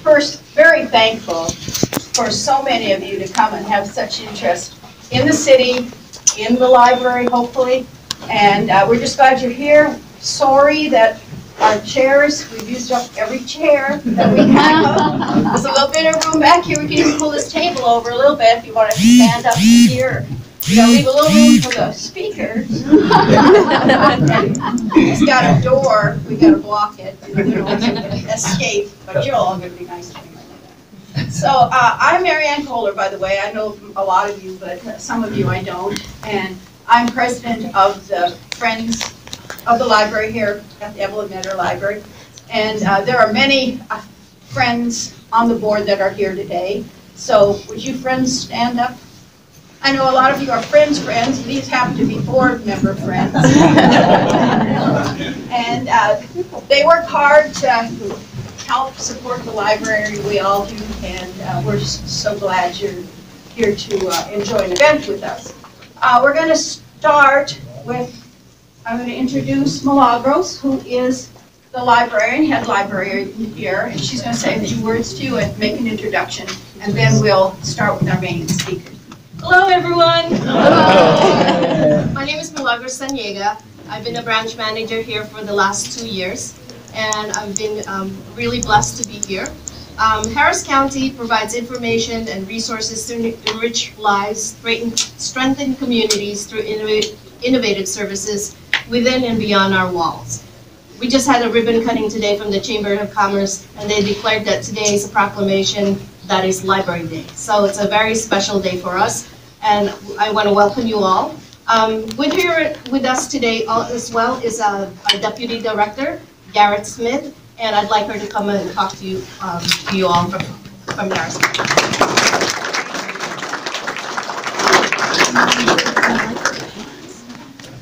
first very thankful for so many of you to come and have such interest in the city, in the library, hopefully. And we're just glad you're here. Sorry that our chairs, we've used up every chair that we have. There's a little bit of room back here. We can even pull this table over a little bit if you want to stand up here. We gotta leave a little room for the speakers. It's got a door. We gotta block it. We don't want them to escape, but you're all gonna be nice to me. So I'm Marianne Kohler, by the way. I know a lot of you, but some of you I don't. And I'm president of the Friends of the Library here at the Evelyn Meador Library. And there are many friends on the board that are here today. So would you friends stand up? I know a lot of you are friends. These happen to be board member friends. And they work hard to help support the library. We all do. And we're so glad you're here to enjoy an event with us. We're going to start with, I'm going to introduce Milagros, who is the librarian, head librarian here. And she's going to say a few words to you and make an introduction. And then we'll start with our main speaker. Hello, everyone. Hello. My name is Milagros Sanyega. I've been a branch manager here for the last 2 years, and I've been really blessed to be here. Harris County provides information and resources to enrich lives, strengthen communities through innovative services within and beyond our walls. We just had a ribbon cutting today from the Chamber of Commerce, and they declared that today is a proclamation that is Library Day. So it's a very special day for us, and I want to welcome you all. Here with us today as well is our Deputy Director, Garrett Smith, and I'd like her to come and talk to you all from Harris.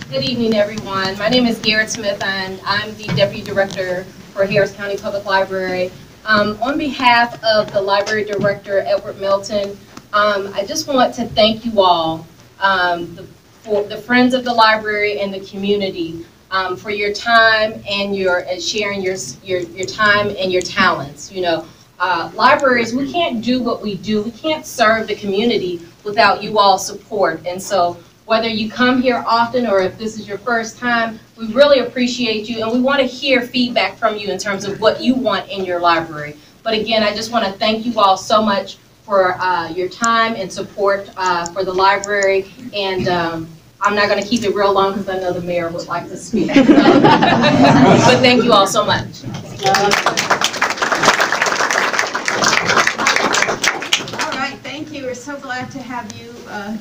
Good evening, everyone. My name is Garrett Smith, and I'm the Deputy Director for Harris County Public Library. On behalf of the Library Director, Edward Melton, I just want to thank you all, for the friends of the library and the community, for your time and your sharing your time and your talents. You know, libraries, we can't do what we do. We can't serve the community without you all support. And so whether you come here often or if this is your first time, we really appreciate you, and we want to hear feedback from you in terms of what you want in your library. But again, I just want to thank you all so much for your time and support for the library. And I'm not going to keep it real long because I know the mayor would like to speak. But thank you all so much. All right, thank you. We're so glad to have you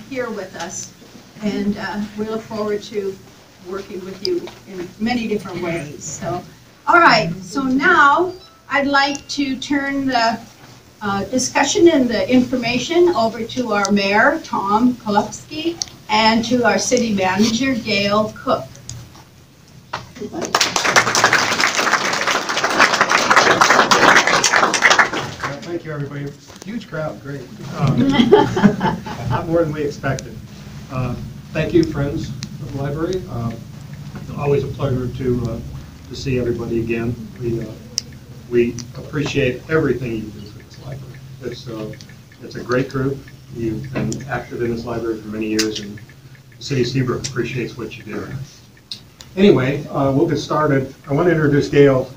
here with us. And we look forward to working with you in many different ways. So, all right, so now I'd like to turn the discussion and the information over to our mayor, Tom Kolupski, and to our city manager, Gail Cook. Thank you, everybody. Huge crowd, great. Not more than we expected. Thank you, friends of the library. Always a pleasure to see everybody again. We appreciate everything you do for this library. It's a great group. You've been active in this library for many years, and the city of Seabrook appreciates what you do. Anyway, we'll get started. I want to introduce Gail.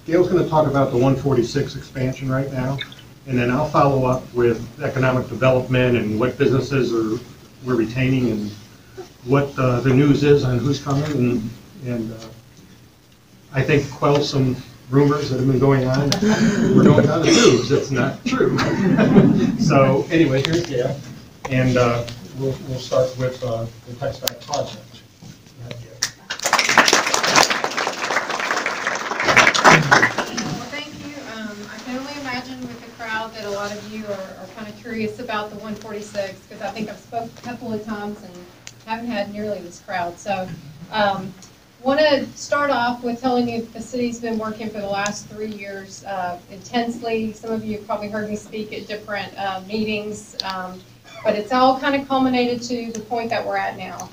Gail's going to talk about the 146 expansion right now, and then I'll follow up with economic development and what businesses we're retaining and what the news is on who's coming, and I think quell some rumors that have been going on. We're going on the news. It's not true. So anyway, here's Gail, and we'll start with the text back project. That a lot of you are kind of curious about the 146, because I think I've spoken a couple of times and haven't had nearly this crowd. So want to start off with telling you that the city's been working for the last 3 years intensely. Some of you have probably heard me speak at different meetings But it's all kind of culminated to the point that we're at now.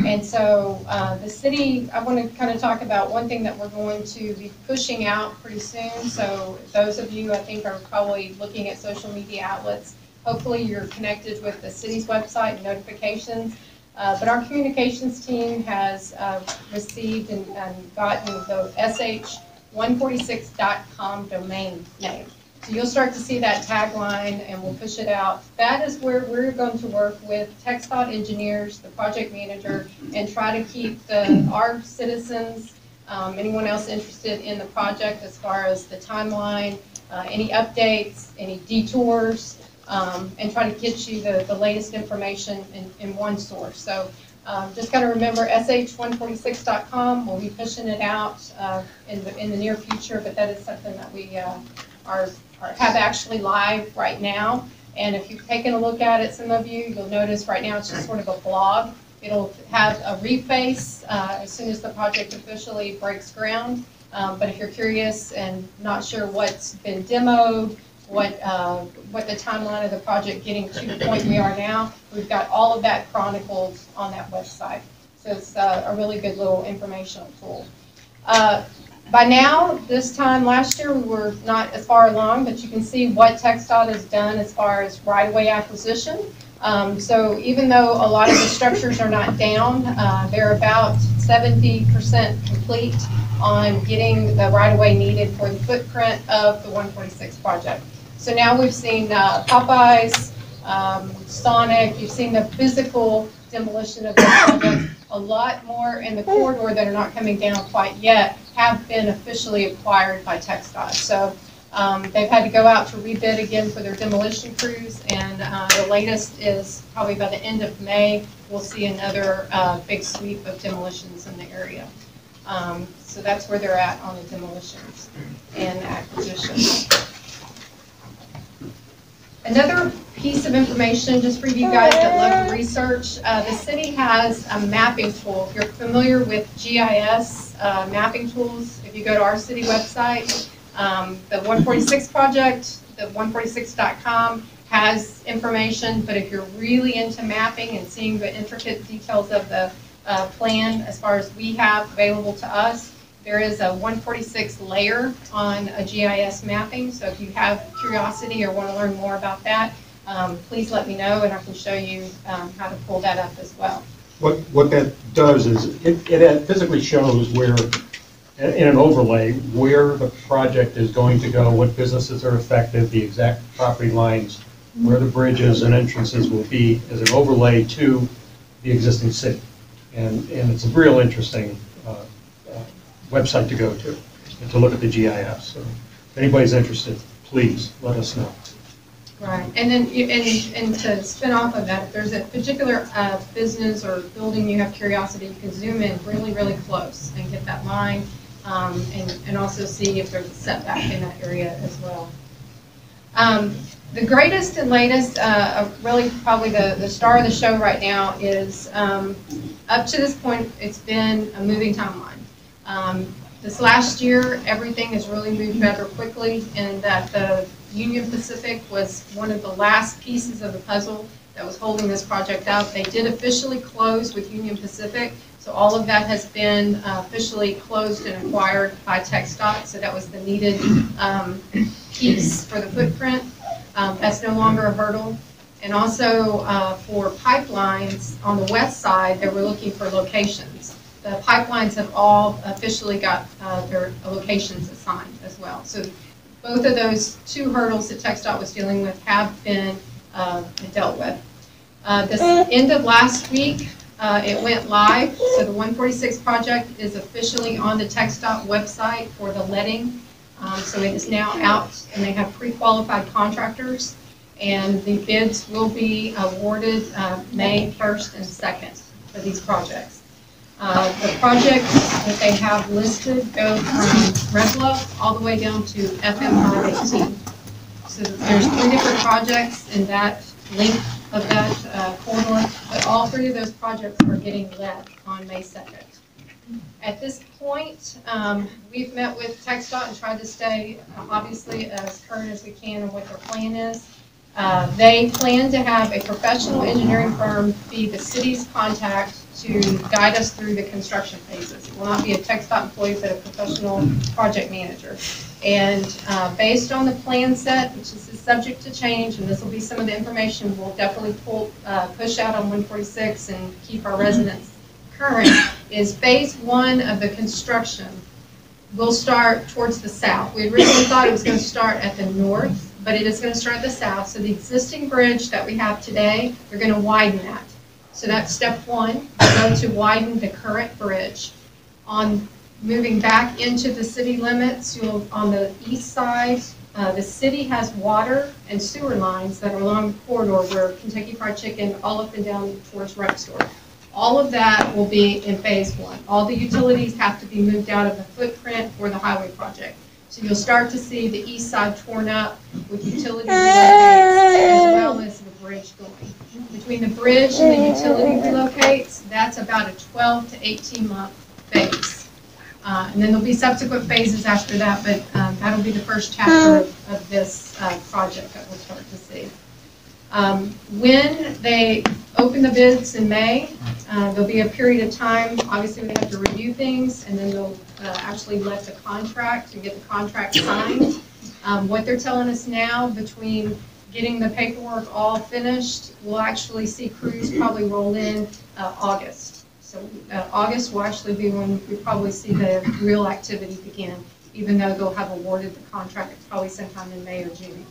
And so the city, I want to kind of talk about one thing that we're going to be pushing out pretty soon. So those of you, I think, are probably looking at social media outlets. Hopefully you're connected with the city's website and notifications. But our communications team has received and gotten the sh146.com domain name. So you'll start to see that tagline, and we'll push it out. That is where we're going to work with TxDOT engineers, the project manager, and try to keep our citizens, anyone else interested in the project as far as the timeline, any updates, any detours, and try to get you the latest information in one source. So just got to remember sh146.com. We'll be pushing it out in the near future, but that is something that we have actually live right now. And if you've taken a look at it, some of you, you'll notice right now it's just sort of a blog. It'll have a reface as soon as the project officially breaks ground. But if you're curious and not sure what's been demoed, what the timeline of the project getting to the point we are now, we've got all of that chronicled on that website. So it's a really good little informational tool. By now, this time last year, we were not as far along, but you can see what TxDOT has done as far as right-of-way acquisition. So even though a lot of the structures are not down, they're about 70% complete on getting the right-of-way needed for the footprint of the 146 project. So now we've seen Popeyes, Sonic, you've seen the physical demolition of the project. A lot more in the corridor that are not coming down quite yet have been officially acquired by TxDOT. So they've had to go out to rebid again for their demolition crews, and the latest is probably by the end of May, we'll see another big sweep of demolitions in the area. So that's where they're at on the demolitions and acquisitions. Another piece of information just for you guys that love to research, the city has a mapping tool. If you're familiar with GIS mapping tools, if you go to our city website, the 146 project, the 146.com has information, but if you're really into mapping and seeing the intricate details of the plan as far as we have available to us, there is a 146 layer on a GIS mapping. So if you have curiosity or want to learn more about that, please let me know and I can show you how to pull that up as well. What that does is it physically shows where, in an overlay, where the project is going to go, what businesses are affected, the exact property lines, where the bridges and entrances will be as an overlay to the existing city. And it's a real interesting website to go to and to look at the GIS. So if anybody's interested, please let us know. Right, and then and to spin off of that, if there's a particular business or building you have curiosity, you can zoom in really, really close and get that line, and also see if there's a setback in that area as well. The greatest and latest, really probably the star of the show right now is, up to this point, it's been a moving timeline. This last year, everything has really moved rather quickly, and that the Union Pacific was one of the last pieces of the puzzle that was holding this project up. They did officially close with Union Pacific, so all of that has been officially closed and acquired by TxDOT, so that was the needed piece for the footprint. That's no longer a hurdle. And also for pipelines on the west side, they were looking for locations. The pipelines have all officially got their locations assigned as well. So both of those two hurdles that TxDOT was dealing with have been dealt with. This end of last week, it went live. So the 146 project is officially on the TxDOT website for the letting. So it is now out, and they have pre-qualified contractors, and the bids will be awarded May 1st and 2nd for these projects. The projects that they have listed go from Red Bluff all the way down to FM 518. So there's 3 different projects in that length of that corridor, but all 3 of those projects are getting let on May 2nd. At this point, we've met with TxDOT and tried to stay, obviously, as current as we can on what their plan is. They plan to have a professional engineering firm be the city's contact to guide us through the construction phases. It will not be a TxDOT employee, but a professional project manager. And based on the plan set, which is subject to change, and this will be some of the information we'll definitely push out on 146 and keep our residents current, is phase 1 of the construction will start towards the south. We originally thought it was going to start at the north, but it is going to start at the south. So the existing bridge that we have today, they're going to widen that. So that's step 1, go to widen the current bridge. On moving back into the city limits, on the east side, the city has water and sewer lines that are along the corridor where Kentucky Fried Chicken, all up and down towards Rec Store. All of that will be in phase 1. All the utilities have to be moved out of the footprint for the highway project. So you'll start to see the east side torn up with utility relocates as well as the bridge going. Between the bridge and the utility relocates, that's about a 12 to 18 month phase. And then there'll be subsequent phases after that, but that'll be the first chapter of this project that we'll start to see. When they open the bids in May, there'll be a period of time, obviously we have to review things, and then they'll actually let the contract and get the contract signed. What they're telling us now, between getting the paperwork all finished, we'll actually see crews probably roll in August. So August will actually be when we probably see the real activity begin, even though they'll have awarded the contract probably sometime in May or June.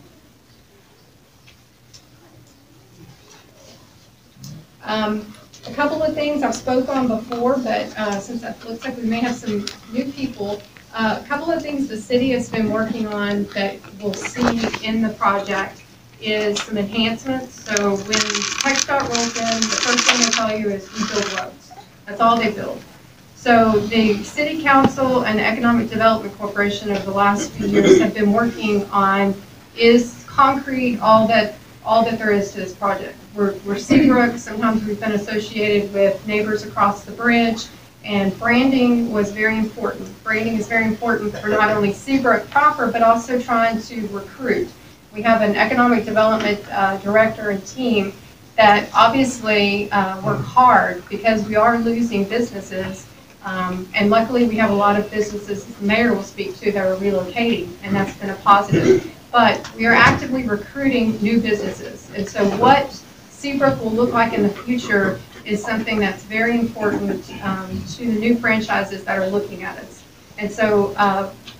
A couple of things I've spoke on before, but since it looks like we may have some new people, a couple of things the city has been working on that we'll see in the project is some enhancements. So when TxDOT rolls in, the first thing they'll tell you is we build roads. That's all they build. So the City Council and the Economic Development Corporation over the last few years have been working on, is concrete all that there is to this project. We're Seabrook. Sometimes we've been associated with neighbors across the bridge, and branding was very important. Branding is very important for not only Seabrook proper, but also trying to recruit. We have an economic development director and team that obviously work hard because we are losing businesses, and luckily we have a lot of businesses the mayor will speak to that are relocating, and that's been a positive. But we are actively recruiting new businesses, and so what Seabrook will look like in the future is something that's very important to the new franchises that are looking at us. And so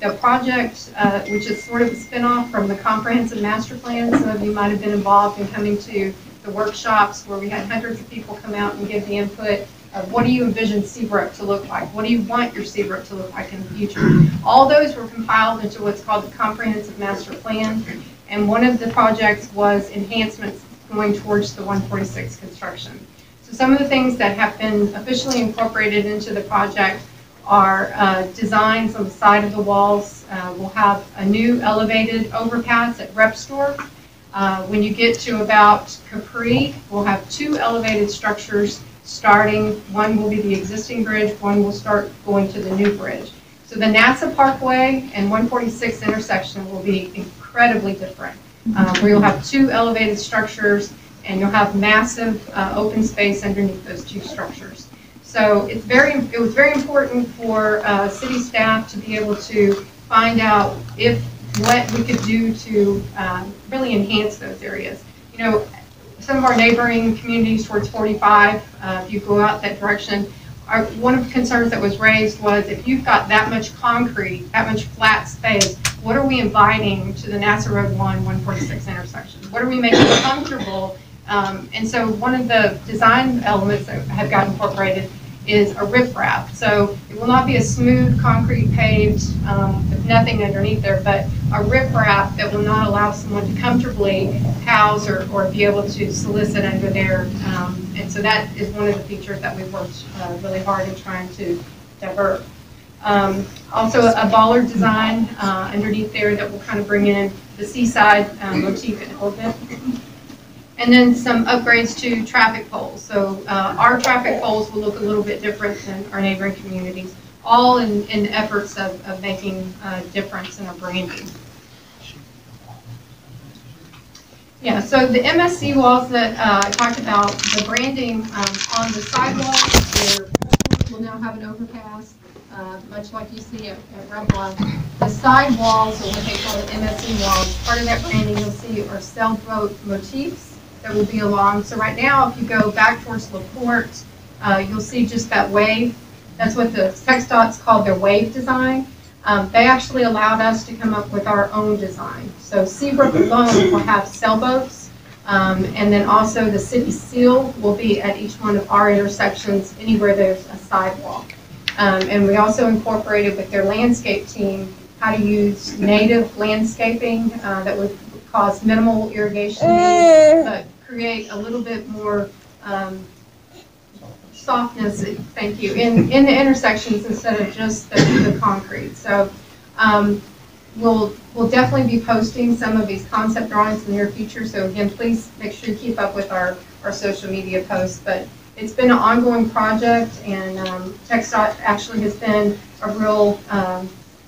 the project, which is sort of a spinoff from the comprehensive master plan, some of you might have been involved in coming to the workshops where we had hundreds of people come out and give the input of what do you envision Seabrook to look like? What do you want your Seabrook to look like in the future? All those were compiled into what's called the comprehensive master plan. And one of the projects was enhancements going towards the 146 construction. So some of the things that have been officially incorporated into the project are designs on the side of the walls. We'll have a new elevated overpass at Rep Store. When you get to about Capri, we'll have 2 elevated structures starting. One will be the existing bridge, one will start going to the new bridge. So the NASA Parkway and 146 intersection will be incredibly different. Where you'll have 2 elevated structures and you'll have massive open space underneath those 2 structures. So it was very important for city staff to be able to find out what we could do to really enhance those areas. You know, some of our neighboring communities towards 45, if you go out that direction, one of the concerns that was raised was if you've got that much concrete, that much flat space, what are we inviting to the NASA Road 146 intersection? What are we making comfortable? And so one of the design elements that have got incorporated is a riprap. So it will not be a smooth concrete paved with nothing underneath there, but a riprap that will not allow someone to comfortably house or be able to solicit under there. And so that is one of the features that we've worked really hard in trying to divert. Also a bollard design underneath there that will kind of bring in the seaside motif a little bit. And then some upgrades to traffic poles. So our traffic poles will look a little bit different than our neighboring communities, all in efforts of making a difference in our branding. Yeah, so the MSC walls that I talked about, the branding on the sidewalls, will now have an overpass, much like you see at Red Bluff. The side walls, or what they call the MSC walls, part of that branding you'll see are sailboat motifs that will be along. So right now, if you go back towards LaPorte, you'll see just that wave. That's what the TxDOT's called their wave design. They actually allowed us to come up with our own design. So Seabrook alone will have sailboats, and then also the city seal will be at each one of our intersections, anywhere there's a sidewalk. And we also incorporated with their landscape team how to use native landscaping that would cause minimal irrigation needs, but create a little bit more softness, thank you, in the intersections instead of just the concrete. So we'll definitely be posting some of these concept drawings in the near future. So again, please make sure you keep up with our social media posts. But it's been an ongoing project, and TxDOT actually has been a real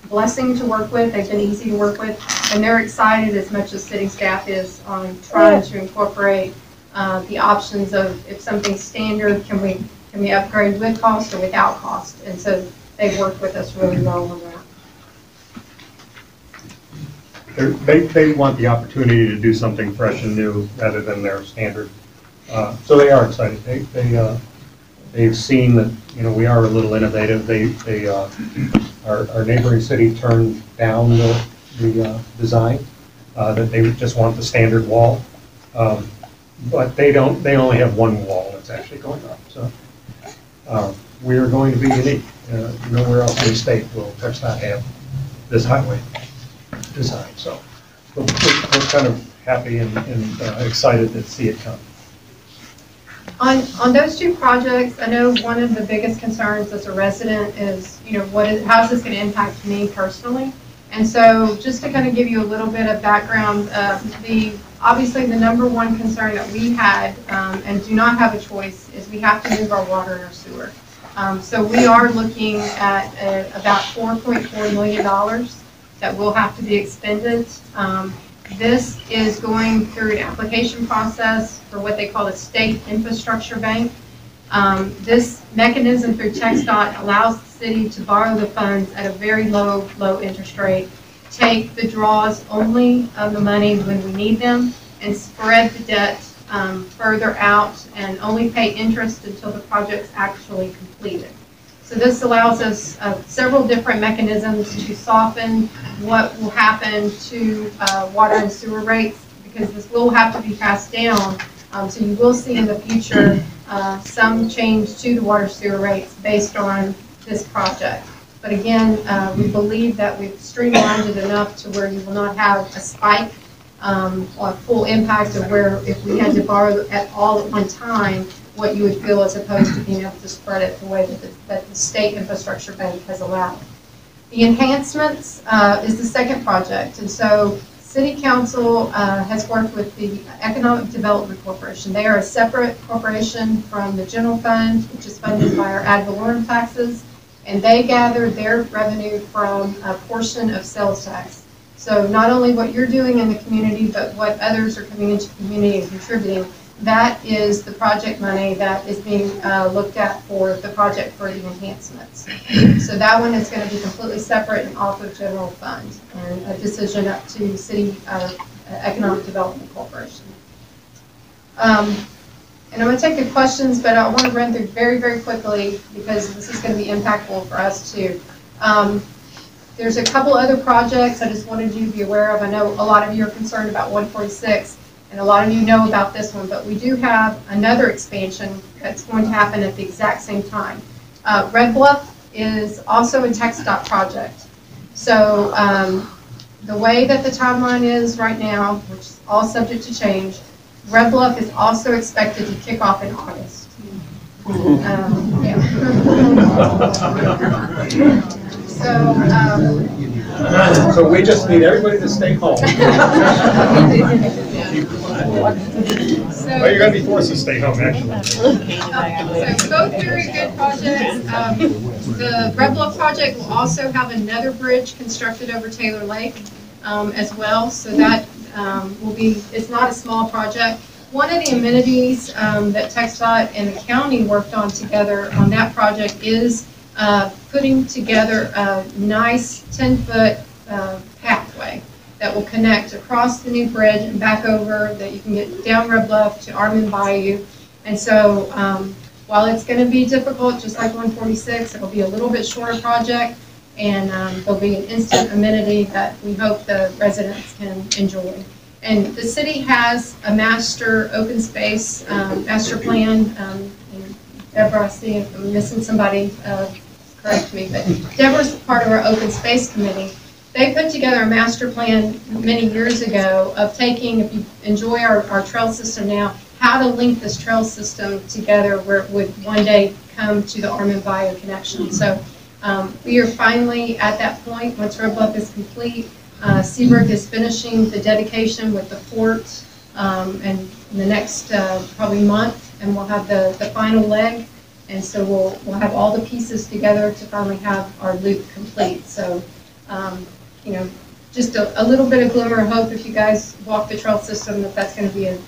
blessing to work with. They've been easy to work with, and they're excited as much as city staff is on trying to incorporate the options of, if something's standard, can we upgrade with cost or without cost? And so they've worked with us really well on that. They want the opportunity to do something fresh and new rather than their standard. So they are excited. They've seen that, you know, we are a little innovative. Our neighboring city turned down the design, that they just want the standard wall. But they only have one wall that's actually going up. So we are going to be unique. Nowhere else in the state will TxDOT have this highway design. So we're kind of happy and excited to see it come. On those two projects, I know one of the biggest concerns as a resident is, you know, how is this going to impact me personally? And so just to kind of give you a little bit of background, obviously the number one concern that we had, and do not have a choice, is we have to move our water and our sewer. So we are looking at about $4.4 million that will have to be expended. This is going through an application process for what they call a state infrastructure bank. This mechanism through TxDOT allows the city to borrow the funds at a very low interest rate, take the draws only of the money when we need them, and spread the debt further out and only pay interest until the project's actually completed. So this allows us several different mechanisms to soften what will happen to water and sewer rates, because this will have to be passed down. So you will see in the future some change to the water sewer rates based on this project. But again, we believe that we've streamlined it enough to where you will not have a spike or full impact of where, if we had to borrow at all at one time, what you would feel, as opposed to being able to spread it the way that the state infrastructure bank has allowed. The enhancements is the second project, and so City Council has worked with the Economic Development Corporation. They are a separate corporation from the general fund, which is funded by our ad valorem taxes, and they gather their revenue from a portion of sales tax. So not only what you're doing in the community, but what others are coming into the community and contributing. That is the project money that is being looked at for the project for the enhancements. So that one is going to be completely separate and off of general fund, and a decision up to City Economic Development Corporation. And I'm going to take the questions, but I want to run through very, very quickly because this is going to be impactful for us too. There's a couple other projects I just wanted you to be aware of. I know a lot of you are concerned about 146. And a lot of you know about this one, but we do have another expansion that's going to happen at the exact same time. Red Bluff is also a TxDOT project. So the way that the timeline is right now, which is all subject to change, Red Bluff is also expected to kick off in August. So we just need everybody to stay home. Well, you're going to be forced to stay home, actually. So both very good projects. The Red Bluff project will also have another bridge constructed over Taylor Lake. as well. So that will be, it's not a small project. One of the amenities that TxDOT and the county worked on together on that project is putting together a nice 10-foot pathway that will connect across the new bridge and back over, that you can get down Red Bluff to Armand Bayou. And so while it's going to be difficult, just like 146, it'll be a little bit shorter project, and there'll be an instant amenity that we hope the residents can enjoy. And the city has a master open space master plan. And Deborah, I see if I'm missing somebody, correct me, but Deborah's part of our open space committee. They put together a master plan many years ago of taking, if you enjoy our trail system now, how to link this trail system together where it would one day come to the Armand Bayou connection. So we are finally at that point. Once Red Bluff is complete, Seabrook is finishing the dedication with the fort, and in the next probably month, and we'll have the final leg. And so we'll have all the pieces together to finally have our loop complete. So, you know, just a little bit of glimmer of hope if you guys walk the trail system, that that's going to be an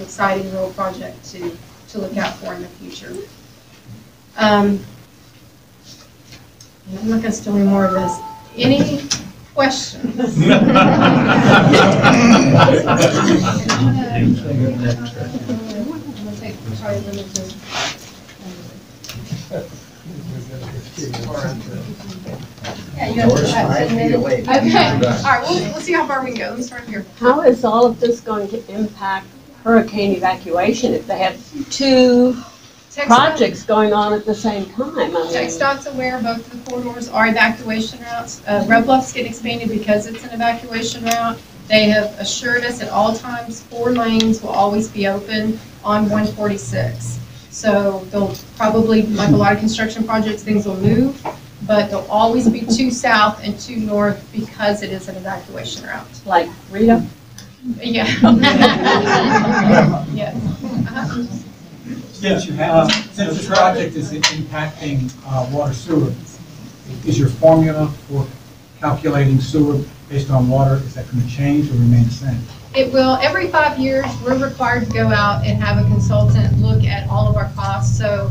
exciting little project to look out for in the future. I'm not going to steal any more of this. Any questions? Yeah, you have 10 minutes. Okay. All right, we'll see how far we can go. Let me start here. How is all of this going to impact hurricane evacuation if they have two projects going on at the same time? I mean, TxDOT's aware both of the corridors are evacuation routes. Red Bluff's getting expanded because it's an evacuation route. They have assured us at all times 4 lanes will always be open on 146. So they'll probably, like a lot of construction projects, things will move, but there'll always be 2 south and 2 north because it is an evacuation route. like Rita? Yeah. Yes. Yes, you have. Since this project is impacting water sewer, is your formula for calculating sewer based on water, is that going to change or remain the same? It will. Every 5 years, we're required to go out and have a consultant look at all of our costs. So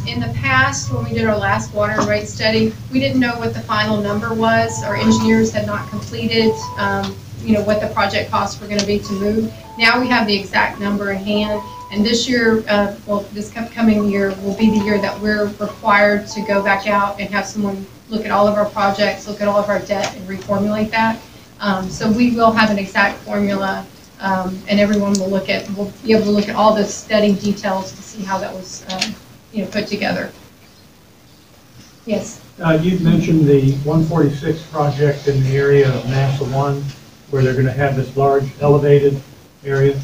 in the past, when we did our last water rate study, we didn't know what the final number was. Our engineers had not completed what the project costs were going to be to move. Now we have the exact number in hand. And this year, this coming year will be the year that we're required to go back out and have someone look at all of our projects, look at all of our debt, and reformulate that. So we will have an exact formula, and everyone will be able to look at all the study details to see how that was, put together. Yes. You'd mentioned the 146 project in the area of NASA 1, where they're going to have this large elevated area,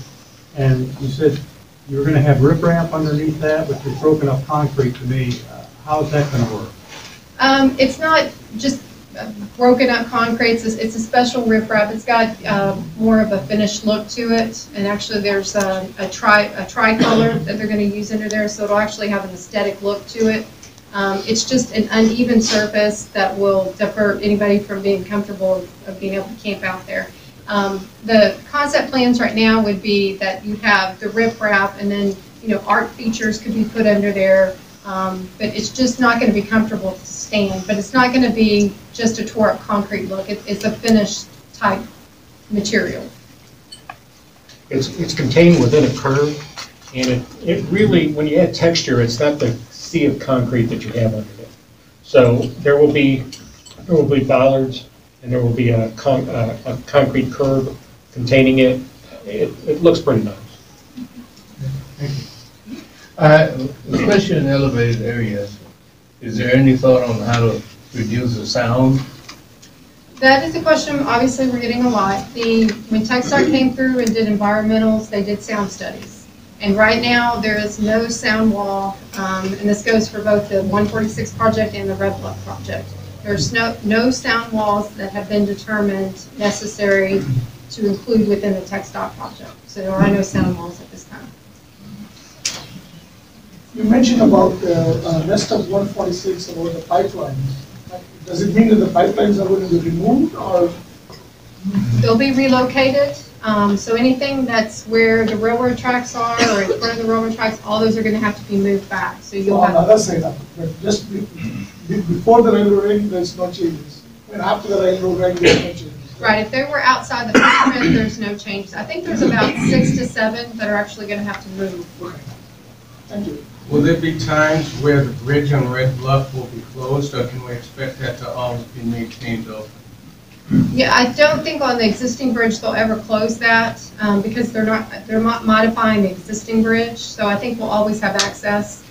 and you said you were going to have riprap underneath that, which is broken up concrete to me. How's that going to work? It's not just broken up concrete. It's a special riprap. It's got more of a finished look to it, and actually there's a tricolor that they're going to use under there, so it'll actually have an aesthetic look to it. It's just an uneven surface that will divert anybody from being comfortable of being able to camp out there. The concept plans right now would be that you have the riprap, and then art features could be put under there. But it's just not going to be comfortable to stand. But it's not going to be just a tore up concrete look. It's a finished type material. It's contained within a curve, and it really, when you add texture, it's not the sea of concrete that you have under it. So there will be bollards, and there will be a concrete curb containing it. It looks pretty nice. Thank you. Especially in elevated areas, is there any thought on how to reduce the sound? That is a question, obviously, we're getting a lot. When TxDOT came through and did environmentals, they did sound studies. And right now, there is no sound wall, and this goes for both the 146 project and the Red Bluff project. There's no sound walls that have been determined necessary to include within the TxDOT project. So there are no sound walls at this time. You mentioned about the rest of 146 about the pipelines. Does it mean that the pipelines are going to be removed, or They'll be relocated. So anything that's where the railroad tracks are or in front of the railroad tracks, all those are going to have to be moved back. So you'll On the have. other side of it, but just before the railroad ring, there's no changes. And after the railroad ring, there's no changes. Right, if they were outside the footprint, there's no changes. I think there's about 6 to 7 that are actually going to have to move. Thank you. Will there be times where the bridge on Red Bluff will be closed, or can we expect that to always be maintained open? Yeah, I don't think on the existing bridge they'll ever close that because they're not modifying the existing bridge. So I think we'll always have access.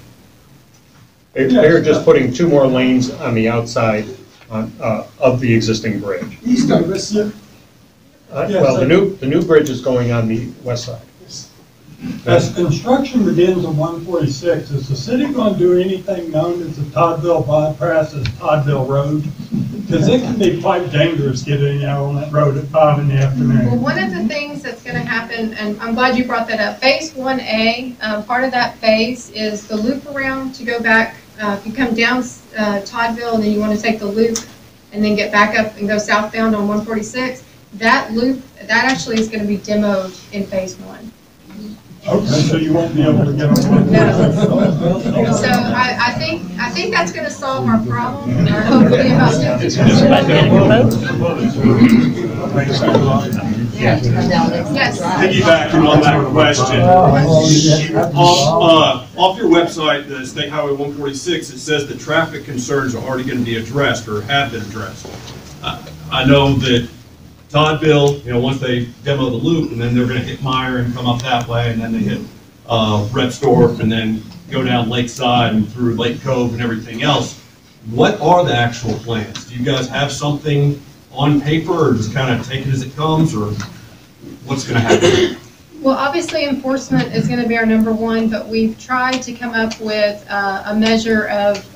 They're just putting 2 more lanes on the outside of the existing bridge. East and west, yeah. Well, the new bridge is going on the west side. As construction begins on 146, is the city going to do anything known as the Toddville bypass as Toddville Road? Because it can be quite dangerous getting out on that road at 5 in the afternoon. Well, one of the things that's going to happen, and I'm glad you brought that up, Phase 1A, part of that phase is the loop around to go back. If you come down Toddville and then you want to take the loop and then get back up and go southbound on 146, that loop, that actually is going to be demoed in Phase 1. Okay, so you won't be able to get on. No. So I think that's going to solve our problem. Or hopefully about 50%. Yes. Piggybacking on that question, off your website, the State Highway 146, it says the traffic concerns are already going to be addressed or have been addressed. I know that Toddville, once they demo the loop, and then they're going to hit Meyer and come up that way, and then they hit Repsdorf, and then go down Lakeside and through Lake Cove and everything else. What are the actual plans? Do you guys have something on paper, or just kind of take it as it comes, or what's going to happen? Well, obviously enforcement is going to be our number one, but we've tried to come up with a measure of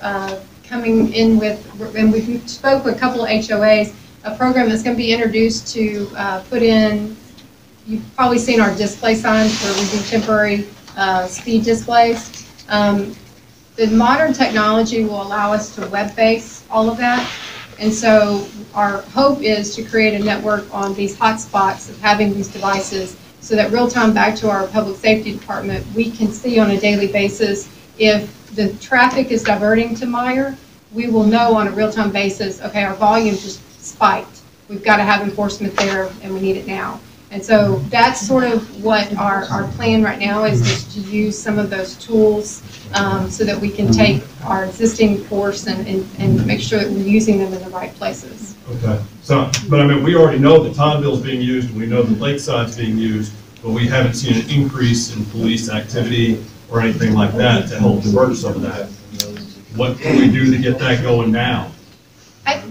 coming in with, and we spoke with a couple of HOAs, a program that's going to be introduced to put in, you've probably seen our display signs where we do temporary speed displays. The modern technology will allow us to web-base all of that. And so our hope is to create a network on these hotspots of having these devices so that real-time back to our public safety department, we can see on a daily basis if the traffic is diverting to Meyer, we will know on a real-time basis, okay, our volume just spiked. We've got to have enforcement there and we need it now. And so that's sort of what our plan right now is, just to use some of those tools so that we can take our existing force and make sure that we're using them in the right places. Okay. So, but I mean, we already know that Toddville's being used, and we know that Lakeside's being used, but we haven't seen an increase in police activity or anything like that to help divert some of that. What can we do to get that going now?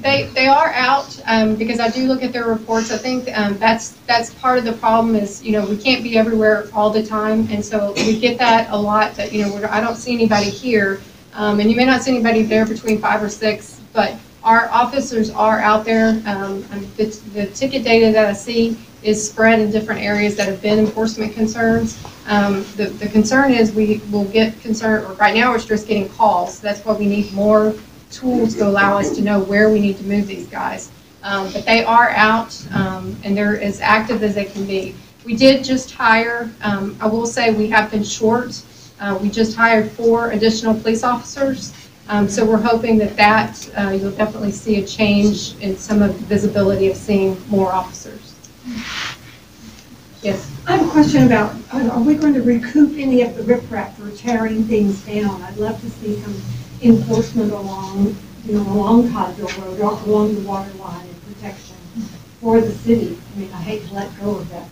They are out because I do look at their reports. I think that's part of the problem is, we can't be everywhere all the time. And so we get that a lot that, I don't see anybody here. And you may not see anybody there between 5 or 6, but our officers are out there. The ticket data that I see is spread in different areas that have been enforcement concerns. The concern is we will get concerned, or right now we're just getting calls. That's why we need more tools to allow us to know where we need to move these guys. But they are out and they're as active as they can be. We did just hire, I will say we have been short. We just hired 4 additional police officers. So we're hoping that you'll definitely see a change in some of the visibility of seeing more officers. Yes. I have a question about, are we going to recoup any of the riprap for tearing things down? I'd love to see some enforcement along Toddville Road, along the water line and protection for the city. I mean, I hate to let go of that.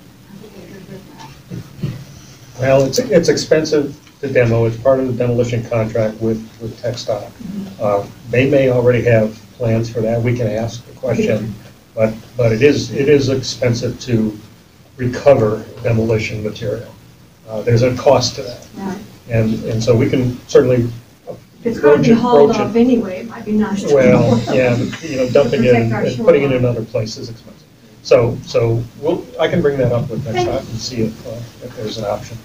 Well, it's expensive to demo. It's part of the demolition contract with TechStop. They may already have plans for that. We can ask the question, but it is expensive to recover demolition material. There's a cost to that, right. And so we can certainly. If it's going to be hauled off anyway, it might be nice. Well, yeah, dumping it and putting it in other places is expensive. So I can bring that up with TechStop and see if there's an option.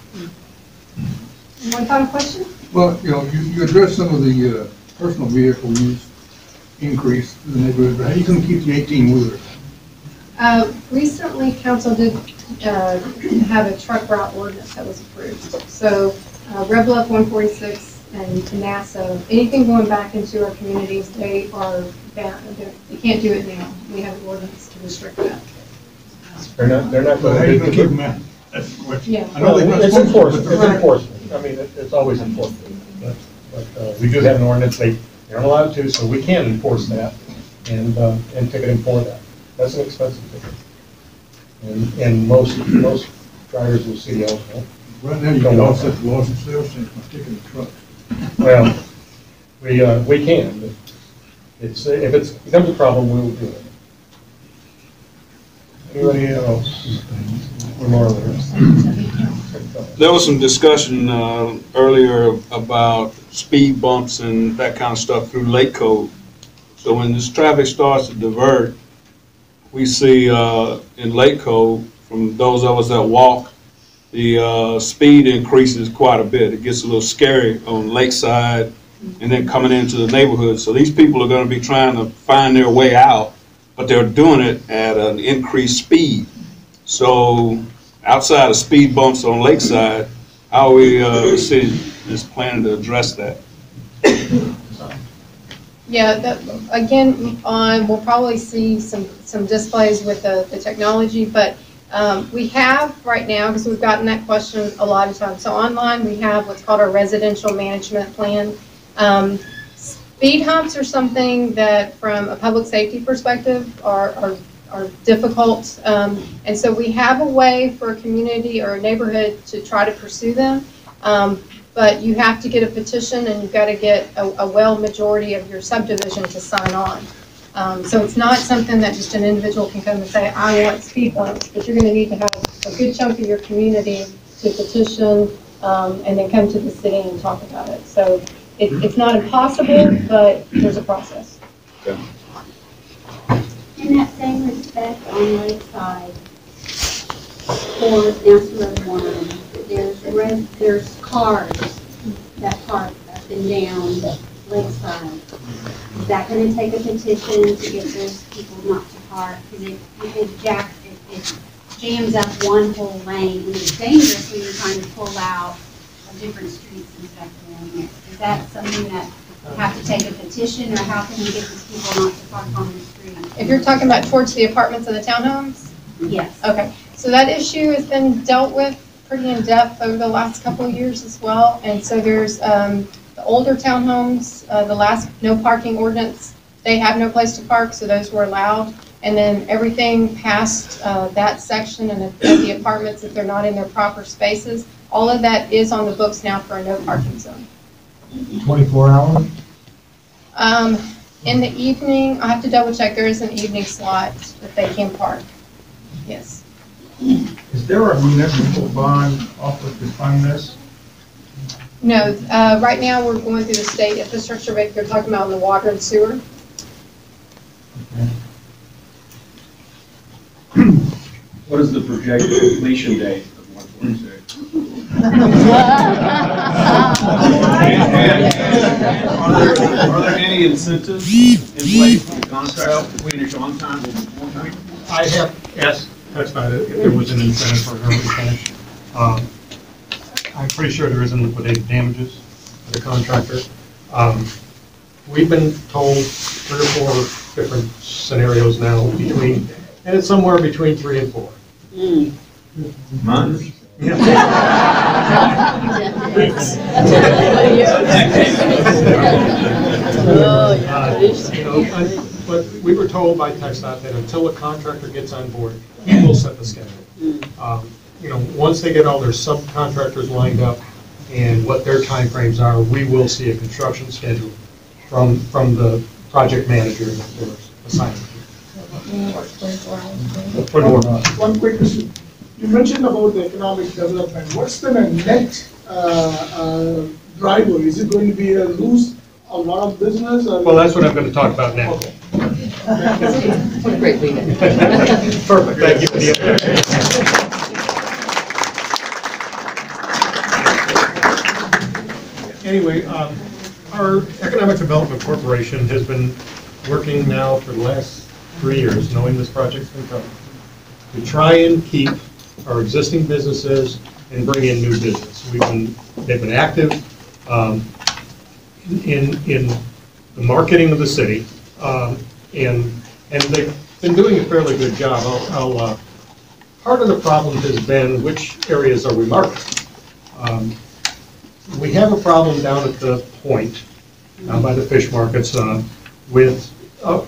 One final question? Well, you addressed some of the personal vehicle use increase in the neighborhood, but how are you going to keep the 18-wheelers? Recently, council did have a truck route ordinance that was approved. So Red Bluff 146 and NASA, anything going back into our communities, they are banned. They can't do it now. We have an ordinance to restrict that. They're not How going are you gonna to. keep them out? That's the question. Yeah. I know they're not It's supposed to, enforcement, but it's Right. enforcement. I mean, it's always enforcement. But we do have an ordinance, they aren't allowed to, so we can enforce that and ticket them for that. That's an expensive ticket. And most drivers will see the eligible. right now you can offset the loss of sales tax by sticking the truck. Well, we can, but it's, if it becomes a problem, we will do it. Anybody else? Or more of it? There was some discussion earlier about speed bumps and that kind of stuff through Lake Code. So when this traffic starts to divert, we see in Lake Code, from those of us that walk, the speed increases quite a bit. It gets a little scary on Lakeside and then coming into the neighborhood. So these people are going to be trying to find their way out, but they're doing it at an increased speed. So outside of speed bumps on Lakeside, how are we, the city is planning to address that? Yeah, that, again, we'll probably see some displays with the technology, but we have right now, because we've gotten that question a lot of times. So online, we have what's called our residential management plan. Speed humps are something that, from a public safety perspective, are difficult. And so we have a way for a community or a neighborhood to try to pursue them. But you have to get a petition and you've got to get a well majority of your subdivision to sign on. So it's not something that just an individual can come and say, I want speed bumps, but you're going to need to have a good chunk of your community to petition and then come to the city and talk about it. So it's not impossible, but there's a process. Okay. In that same respect, on Lakeside, for National Road 1, there's cars that park up and down Lakeside. Is that going to take a petition to get those people not to park? Because it jams up one whole lane, and it's dangerous when you're trying to pull out of different streets and stuff around there. Is that something that you have to take a petition, or how can we get these people not to park on the street? If you're talking about towards the apartments and the townhomes? Yes. Okay, so that issue has been dealt with pretty in depth over the last couple of years as well. And so there's the older townhomes, the last no parking ordinance, they have no place to park, so those were allowed. And then everything past that section and at the apartments, if they're not in their proper spaces, all of that is on the books now for a no parking zone. 24 hours? In the evening, I have to double check, there is an evening slot that they can park. Yes. Is there a municipal bond offered to fund this? No, right now we're going through the state infrastructure rate. You're talking about in the water and sewer. Okay. What is the projected completion date of 146? Are there any incentives in place for the contract to finish on time or before time? I have asked TxDOT if there was an incentive for early finish. I'm pretty sure there isn't liquidated damages for the contractor. We've been told 3 or 4 different scenarios now between, and it's somewhere between 3 and 4. Months? But we were told by TxDOT that until a contractor gets on board, he will set the schedule. Once they get all their subcontractors lined up and what their timeframes are, we will see a construction schedule from the project manager that they're assigned to. One quick question. You mentioned about the economic development. What's the net driver? Is it going to be lose a lot of business? Or Well, that's what I'm going to talk about now. Okay. What a great lead-in. Perfect, thank you for the update. Anyway, our Economic Development Corporation has been working now for the last 3 years, knowing this project's been coming. to try and keep our existing businesses and bring in new business. They've been active in the marketing of the city, and they've been doing a fairly good job. Part of the problem has been which areas are we marketing. We have a problem down at the point, down by the fish markets, with, a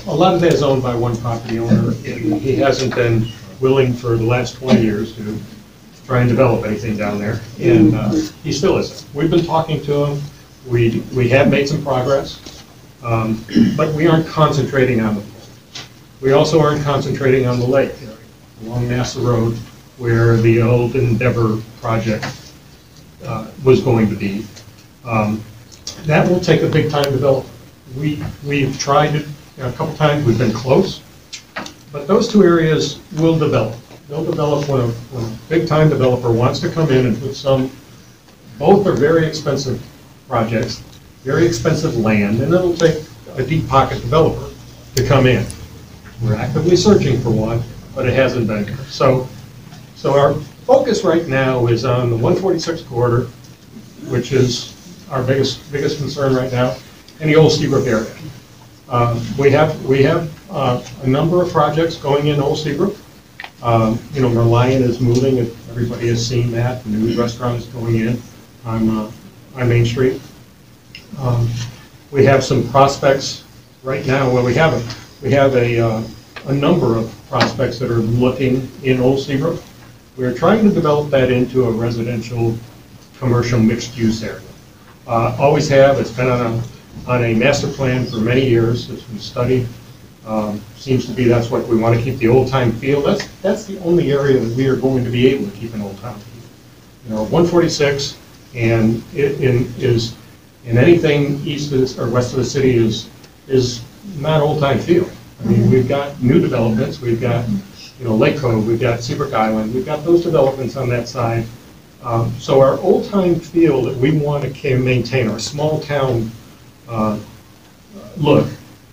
lot of that is owned by one property owner, and he hasn't been willing for the last 20 years to try and develop anything down there, and he still isn't. We've been talking to him. We have made some progress, but we aren't concentrating on the point. We also aren't concentrating on the lake area, along Nassau Road, where the old Endeavor project was going to be. That will take a big time development. We've tried it a couple times, we've been close, but those two areas will develop. They'll develop when a big time developer wants to come in and put both are very expensive projects, very expensive land, and it'll take a deep pocket developer to come in. We're actively searching for one, but it hasn't been here. So our focus right now is on the 146 corridor, which is our biggest concern right now, and the old Seabrook area. We have a number of projects going in Old Seabrook. Merlion is moving, everybody has seen that. The new restaurant is going in on Main Street. We have some prospects right now. Well, we have a number of prospects that are looking in Old Seabrook. We're trying to develop that into a residential, commercial, mixed-use area. Always have. It's been on a master plan for many years. It's been studied. Seems to be that's what we want to keep, the old-time feel. That's the only area that we are going to be able to keep an old-time feel. 146 and it is in anything east of or west of the city is not old-time feel. I mean, we've got new developments. We've got Lake Cove. We've got Seabrook Island. We've got those developments on that side. So our old-time feel that we want to maintain, our small town look,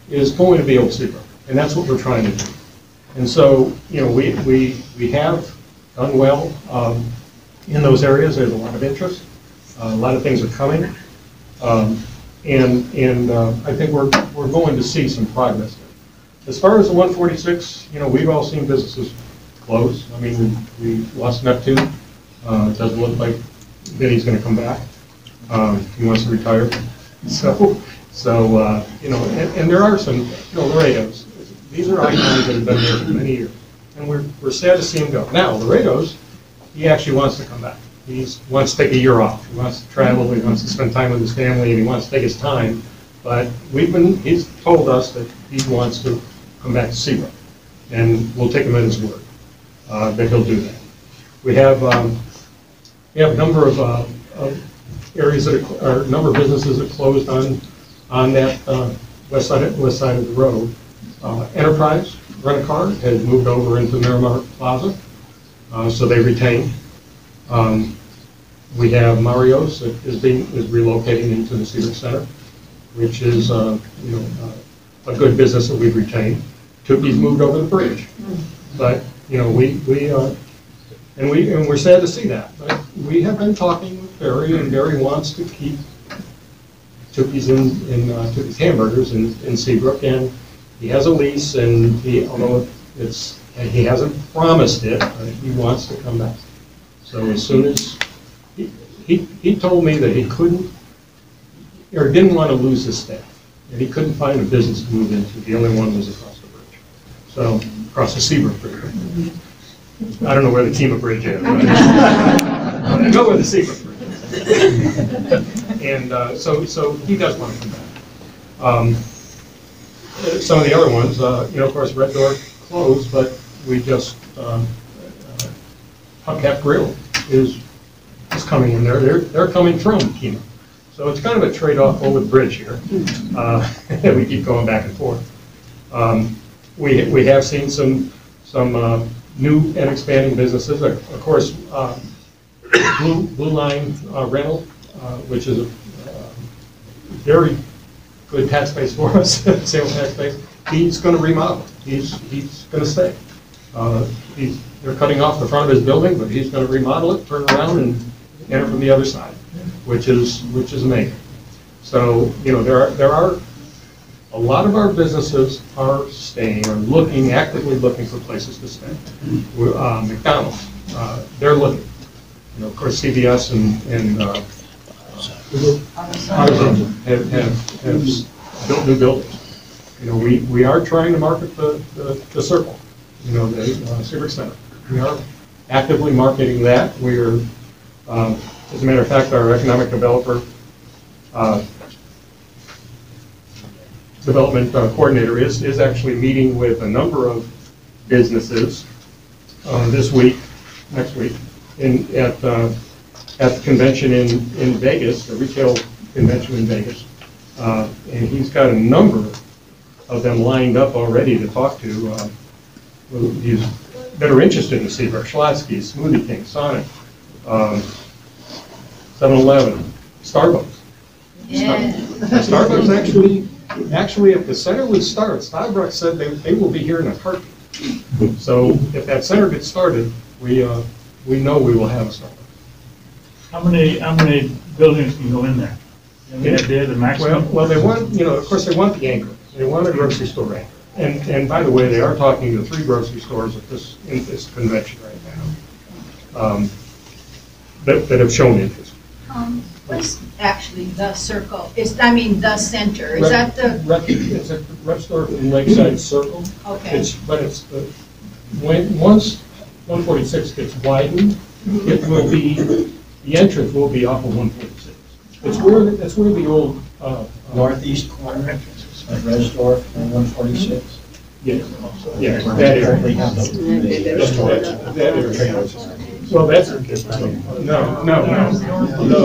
is going to be Old Seabrook, and that's what we're trying to do. And so, we have done well in those areas. There's a lot of interest. A lot of things are coming, and I think we're going to see some progress there. As far as the 146, we've all seen businesses close. I mean, we lost Neptune. It doesn't look like Vinny's going to come back. He wants to retire. And there are some, Laredo's. These are icons that have been there for many years, and we're sad to see him go. Now, Laredo's, he actually wants to come back. He wants to take a year off. He wants to travel. He wants to spend time with his family, and he wants to take his time. But he's told us that he wants to come back to Seabrook, and we'll take him at his word that he'll do that. We have a number of areas a number of businesses that closed on that west side of the road. Enterprise Rent-A-Car has moved over into Miramar Plaza, so they retain. We have Mario's that is relocating into the Seabrook Center, which is a good business that we've retained. Tookie's moved over the bridge, but we're sad to see that. But we have been talking with Barry, and Barry wants to keep Tookie's in Tookie's Hamburgers in Seabrook, and he has a lease, and although he hasn't promised it, but he wants to come back. So as soon as he told me that he couldn't or didn't want to lose his staff, and he couldn't find a business to move into. The only one was across the bridge, so across the Seabrook Bridge. I don't know where the Kima Bridge is, but I know where the Seabrook Bridge is. And so he does want to come back. Some of the other ones, of course, Red Door closed, but we just Hubcap Grill is coming in there. They're coming from Kima, so it's kind of a trade-off over the bridge here. We keep going back and forth. We have seen some new and expanding businesses. Of course, Blue Line Rental, which is a very good tax base for us, sales tax base. He's going to remodel. He's going to stay. They're cutting off the front of his building, but he's going to remodel it, turn around, and enter from the other side, which is amazing. So, you know, there are a lot of our businesses are staying or actively looking for places to stay. McDonald's, they're looking. You know, of course, CVS and AutoZone have built new buildings. You know, we are trying to market the Circle, you know, the Seabrook Center. We are actively marketing that. We're, as a matter of fact, our economic development coordinator is actually meeting with a number of businesses this week, next week, at the convention in Vegas, the retail convention in Vegas, and he's got a number of them lined up already to talk to. That are interested in Seabrook: Schlotsky's, Smoothie King, Sonic, 7-Eleven, Starbucks. Yeah. Starbucks actually, if the center would start, Starbucks said they will be here in a heartbeat. So if that center gets started, we know we will have a Starbucks. How many buildings can go in there? The maximum? Well, they want, you know, of course, they want the anchor. They want a grocery store anchor. And by the way, they are talking to 3 grocery stores in this convention right now that have shown interest. What's actually the Circle? The center. Is that the? It's a restaurant in Lakeside Circle. Okay. Once 146 gets widened, it will be, the entrance will be off of 146. It's where the old northeast corner entrance is at Resdorf and 146. Yes. Yes, that area. That area. Well, that's no.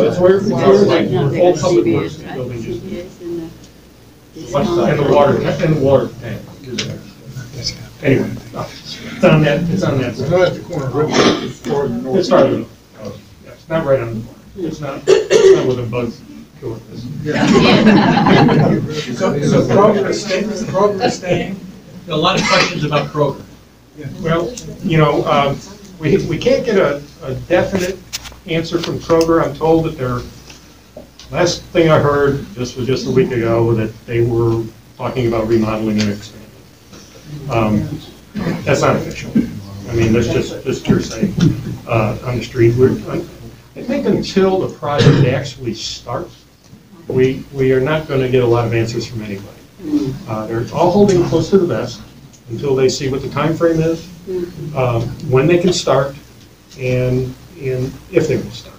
It's where the old public works building used to be. And the water tank is there. Anyway, it's on that. It's at the corner of Red Bluff. It's farther north. It's not right on the corner. It's not with a bug going this. So Kroger staying. A lot of questions about Kroger. Well, you know, we can't get a definite answer from Kroger. I'm told that last thing I heard, this was just a week ago, that they were talking about remodeling and expanding. That's not official. I mean, that's just hearsay on the street. I think until the project actually starts, we are not going to get a lot of answers from anybody. They're all holding close to the vest until they see what the time frame is, when they can start, and if they will start.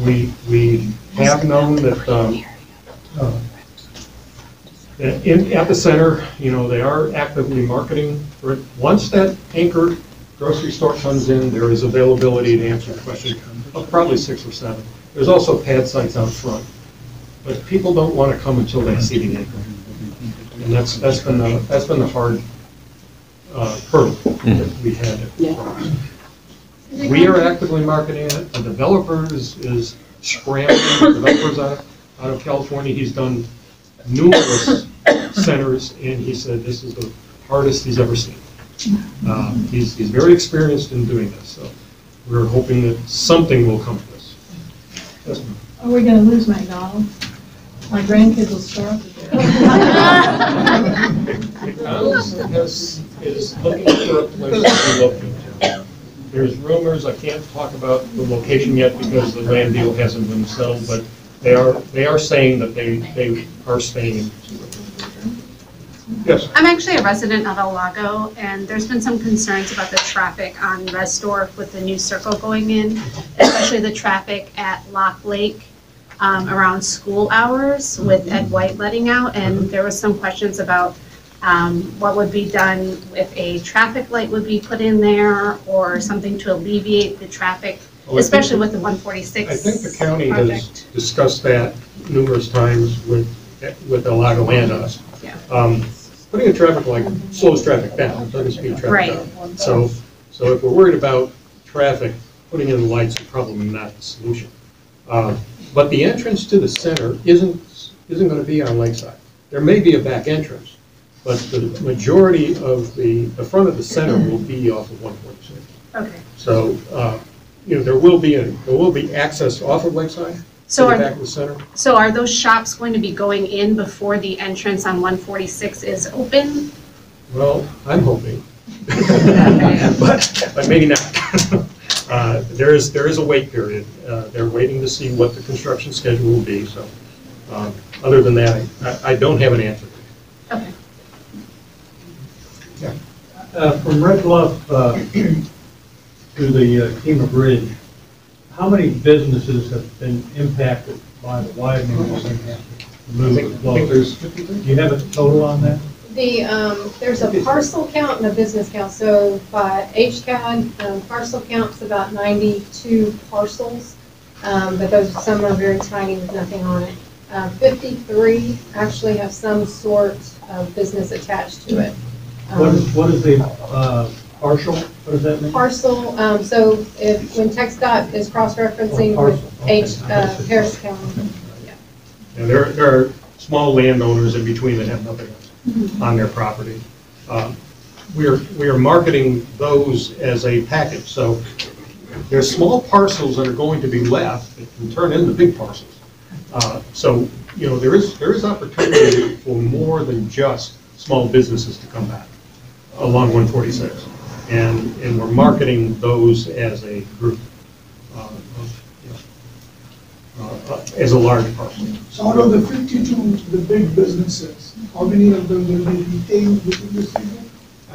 We have known that at the center, you know, they are actively marketing for it. Once that anchor grocery store comes in, there is availability to answer the question of probably 6 or 7. There's also pad sites out front, but people don't want to come until they see the anchor, and that's been the hard hurdle that we had. We are actively marketing it. The developer is scrambling. The developer's out of California. He's done numerous centers, and he said this is the hardest he's ever seen. He's very experienced in doing this, so we're hoping that something will come of this. Yes, ma'am. Are we going to lose McDonald's? My grandkids will starve to death. McDonald's is looking for a place to relocate to. There's rumors, I can't talk about the location yet because the land deal hasn't been settled, but they are saying that they are staying in. Yes. I'm actually a resident of El Lago, and there's been some concerns about the traffic on Resdorf with the new circle going in, especially the traffic at Lock Lake around school hours with Ed White letting out, and there was some questions about what would be done if a traffic light would be put in there or something to alleviate the traffic, especially with the 146 I think the county project. has discussed that numerous times with El Lago and us. Yeah. Putting a traffic light slows traffic down, it doesn't speed traffic down. So if we're worried about traffic, putting in lights is probably not the solution. But the entrance to the center isn't going to be on Lakeside. There may be a back entrance, but the majority of the front of the center will be off of 146. Okay. So, there will be access off of Lakeside to So the back of the center. So are those shops going to be going in before the entrance on 146 is open? Well, I'm hoping, but maybe not. There is a wait period. They're waiting to see what the construction schedule will be, so other than that, I don't have an answer. Okay. From Red Bluff to the Kima Bridge, how many businesses have been impacted by the widening of the move? Do you have a total on that? There's a parcel count and a business count. So by HCAD, parcel count's about 92 parcels, but some are very tiny with nothing on it. 53 actually have some sort of business attached to it. What is the partial? What does that mean? Parcel, so when TxDOT is cross-referencing with Harris County. And there are small landowners in between that have nothing else on their property. We are marketing those as a package. So there's small parcels that are going to be left that can turn into big parcels. So there is opportunity for more than just small businesses to come back along 146, and we're marketing those as a group, as a large parcel. So out of the 52, the big businesses, how many of them will be retained within the city?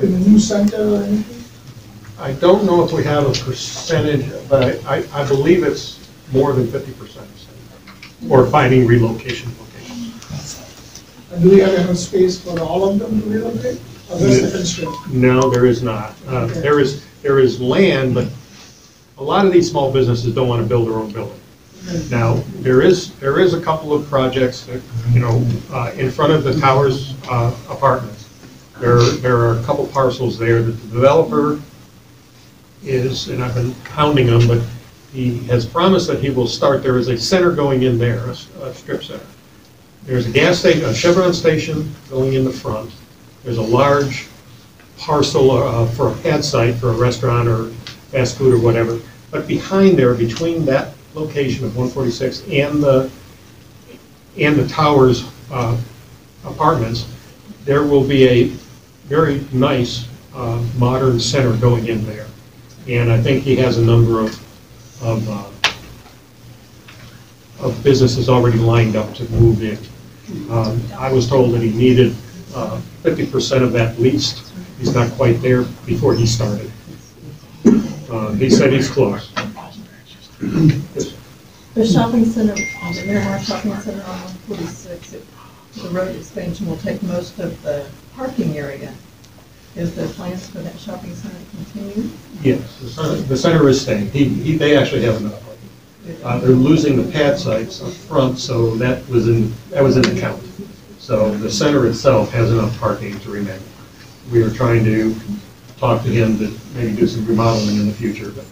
In the new center or anything? I don't know if we have a percentage, but I believe it's more than 50%. Or finding relocation locations. And do we have enough space for all of them to relocate? Or that's the constraint? No, there is not. There is land, but a lot of these small businesses don't want to build their own building. Now, there is a couple of projects that, in front of the Towers apartments. There are a couple parcels there that the developer is, and I've been hounding him, but he has promised that he will start. There is a center going in there, a strip center. There's a gas station, a Chevron station going in the front. There's a large parcel for a pad site for a restaurant or fast food or whatever. But behind there, between that location of 146 and the Towers apartments, there will be a very nice modern center going in there. And I think he has a number of businesses already lined up to move in. I was told that he needed 50% of that leased. He's not quite there before he started. He said he's close. The shopping center, the Miramar Shopping Center on 146, the road expansion will take most of the parking area. Is there plans for that shopping center to continue? Yes, the center is staying. They actually have enough parking. They're losing the pad sites up front, so that was in the count. So the center itself has enough parking to remain. We are trying to talk to him to maybe do some remodeling in the future, but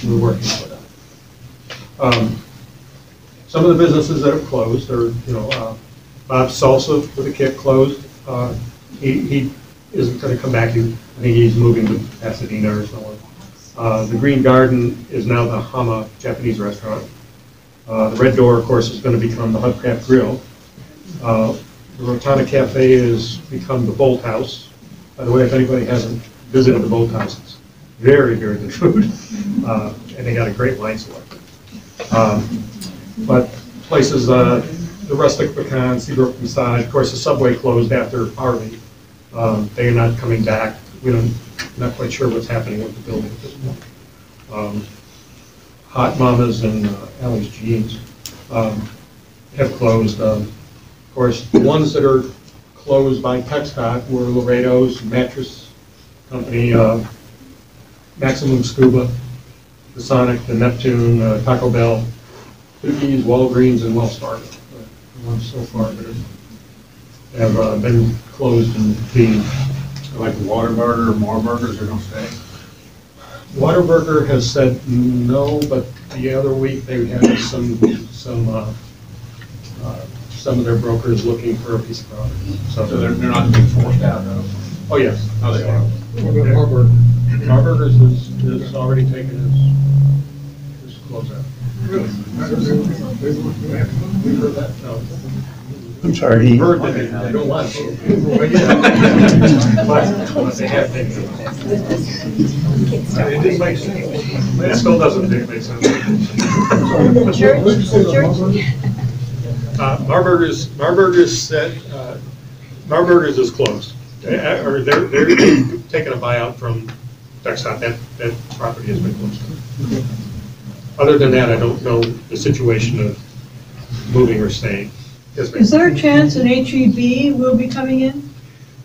we're working for that. Some of the businesses that have closed are, Bob's Salsa with a Kick closed. He isn't going to come back. I think he's moving to Pasadena or somewhere. The Green Garden is now the Hama Japanese restaurant. The Red Door, of course, is going to become the Hubcraft Grill. The Rotana Cafe has become the Bolt House. By the way, if anybody hasn't visited the Bolt House, it's very, very good food. And they got a great wine selection. But places, the Rustic Pecan, Seabrook Massage, of course, the Subway closed after Harvey. They are not coming back. We're not quite sure what's happening with the building at this point. Hot Mamas and Allie's Jeans have closed. Of course, the ones that are closed by TxDOT were Laredo's Mattress Company, Maximum Scuba, the Sonic, the Neptune, Taco Bell, Cookies, Walgreens, and Wells Fargo. The ones so far that have been closed and being. Like Whataburger or more burgers are going to stay? Whataburger has said no, but the other week they had some some of their brokers looking for a piece of property. So they're not being forced out, though? Oh, yes. Oh, they are. Marburger's is already taken his closeout. We've heard that. No. I'm sorry, he. Heard that they don't want to. But they have taken it. It didn't make sense. It still doesn't make sense. Marburger's is closed. Or they're taking a buyout from TxDOT. That property has been closed. Other than that, I don't know the situation of moving or staying. Yes, ma'am. Is there a chance an HEB will be coming in?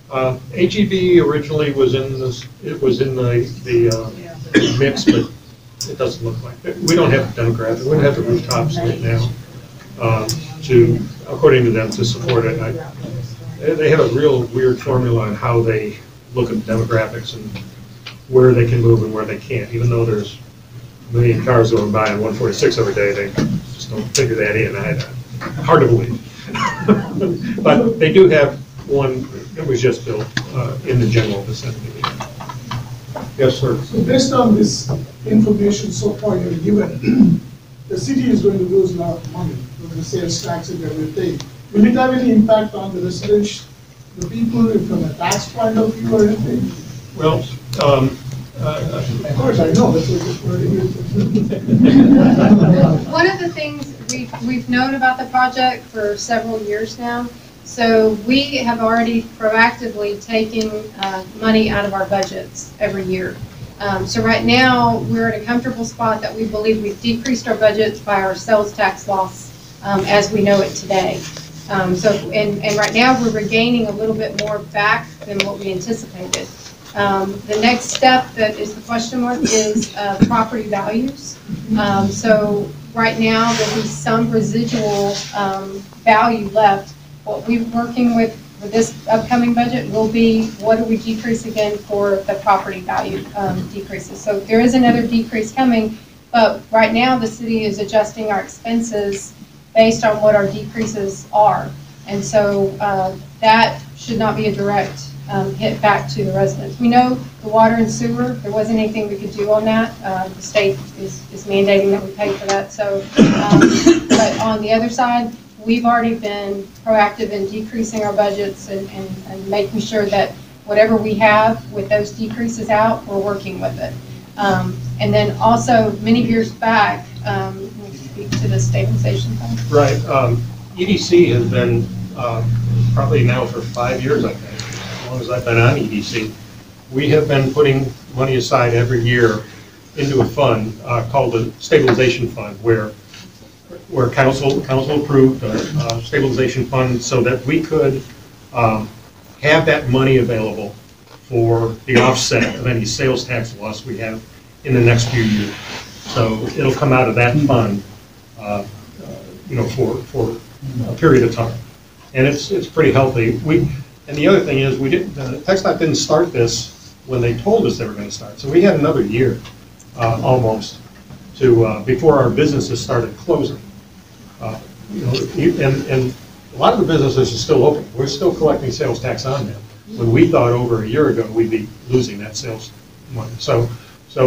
HEB originally was in this. It was in the mix, but it doesn't look like it. We don't have the demographic. We don't have the rooftops right now to, according to them, to support it. They have a real weird formula on how they look at demographics and where they can move and where they can't. Even though there's a million cars going by on 146 every day, they just don't figure that in. Hard to believe. But they do have one that was just built in the general vicinity. Yes, sir. So based on this information so far you've given, the city is going to lose a lot of money with the sales tax and everything. Will it have any impact on the residents, the people, from a tax point of view or anything? Well, of course I know, that's what this word is. One of the things we've known about the project for several years now, so we have already proactively taken money out of our budgets every year. So right now, we're at a comfortable spot that we believe we've decreased our budgets by our sales tax loss as we know it today. And right now, we're regaining a little bit more back than what we anticipated. The next step that is the question mark is property values. So right now, there'll be some residual value left. What we're working with for this upcoming budget will be what do we decrease again for the property value decreases. So there is another decrease coming, but right now the city is adjusting our expenses based on what our decreases are. And so that should not be a direct hit back to the residents. We know the water and sewer, there wasn't anything we could do on that. The state is mandating that we pay for that. So, but on the other side, we've already been proactive in decreasing our budgets and making sure that whatever we have with those decreases out, we're working with it. And then also, many years back, let me speak to the stabilization fund. right. EDC has been probably now for 5 years, I think, as long as I've been on EDC. We have been putting money aside every year into a fund called the stabilization fund, where council approved a stabilization fund so that we could have that money available for the offset of any sales tax loss we have in the next few years. So it'll come out of that fund, for a period of time, and it's pretty healthy. And the other thing is, TxDOT didn't start this when they told us they were going to start, so we had another year almost to before our businesses started closing. And a lot of the businesses are still open. We're still collecting sales tax on them, when we thought over a year ago we'd be losing that sales money. So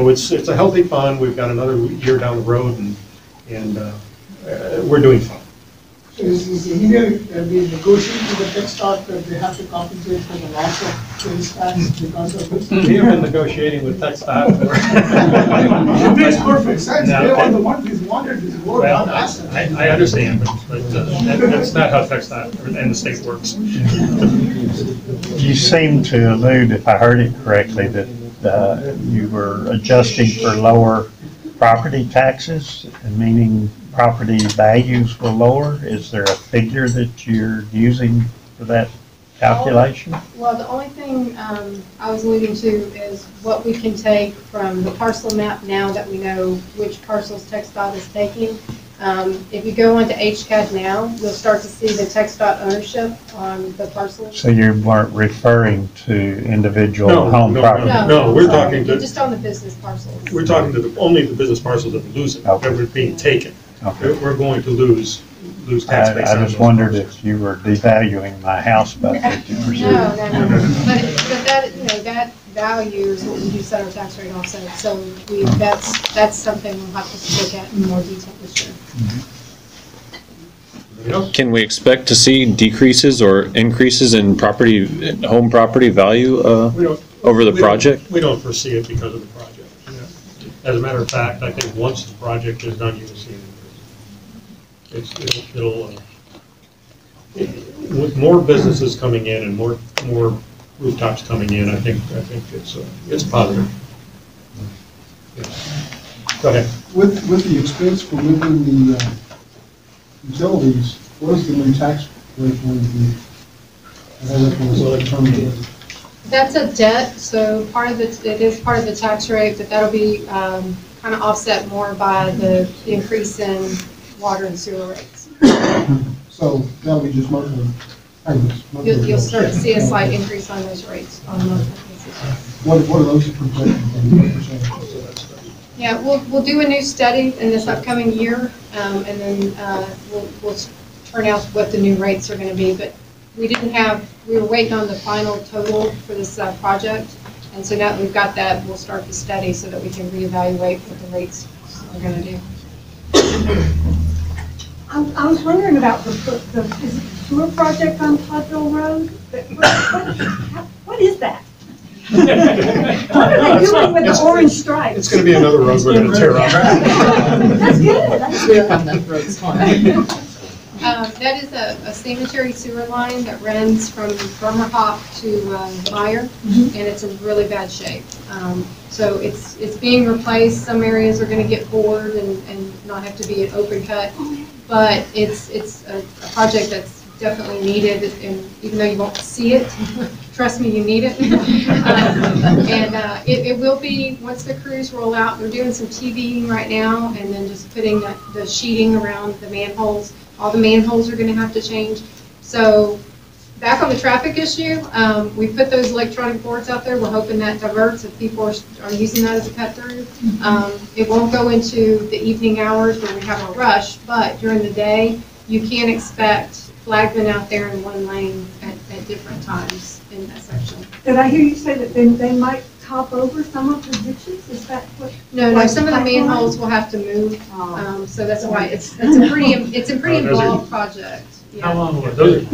it's a healthy fund. We've got another year down the road, and we're doing fine. So is anywhere being negotiated with the TxDOT that they have to compensate for the loss of sales tax because of this? We have been negotiating with TxDOT. It makes perfect sense. They are the ones who wanted this road, not us. I understand, but that's not how TxDOT and the state works. You seem to allude, if I heard it correctly, that you were adjusting for lower property taxes, meaning property values were lower. Is there a figure that you're using for that calculation? Well, the only thing I was alluding to is what we can take from the parcel map now that we know which parcels TxDOT is taking. If you go onto HCAD now, you'll start to see the TxDOT ownership on the parcels. So you weren't referring to individual home property? No, we're talking to just on the business parcels. We're talking to only the business parcels that we're losing, that we're being taken. Okay. We're going to lose lose tax base on I those. just wondered if you were devaluing my house by 50%. No. But that, that value is what we do set our tax rate offset. So that's something we'll have to look at in more detail this year. Can we expect to see decreases or increases in home property value over the project? We don't foresee it because of the project. As a matter of fact, I think once the project is done, you will see an increase. With more businesses coming in and more rooftops coming in, I think it's positive. Yeah. Go ahead. With the expense for moving the utilities, what is the new tax rate going to be? That's a debt, so it is part of the tax rate, but that'll be kind of offset more by the increase in water and sewer rates. So that'll be just monthly payments? You'll start to see a slight increase on those rates on a monthly basis. What are those projected? Yeah, we'll do a new study in this upcoming year, and then we'll turn out what the new rates are going to be. But we were waiting on the final total for this project, and so now that we've got that, we'll start the study so that we can reevaluate what the rates are going to do. I was wondering about the sewer project on Toddville Road. What is that? What are they doing with the orange stripes? It's going to be another road we're going to tear up. That's good. That's good. That road's fine. That is a sanitary sewer line that runs from Bremerhoff to Meyer, and it's in really bad shape. So it's being replaced. Some areas are going to get bored and not have to be an open cut, but it's a project that's definitely needed, and even though you won't see it, trust me, you need it. It will be, once the crews roll out, we're doing some TVing right now, and then just putting the sheeting around the manholes. All the manholes are going to have to change. So back on the traffic issue, we put those electronic boards out there. We're hoping that diverts if people are using that as a cut through. It won't go into the evening hours where we have a rush, but during the day, you can expect flagmen out there in one lane at different times in that section. Did I hear you say that they might top over some of the ditches? Is that what? No, some of the manholes will have to move. So that's why it's a pretty involved project. Yeah. How long will those?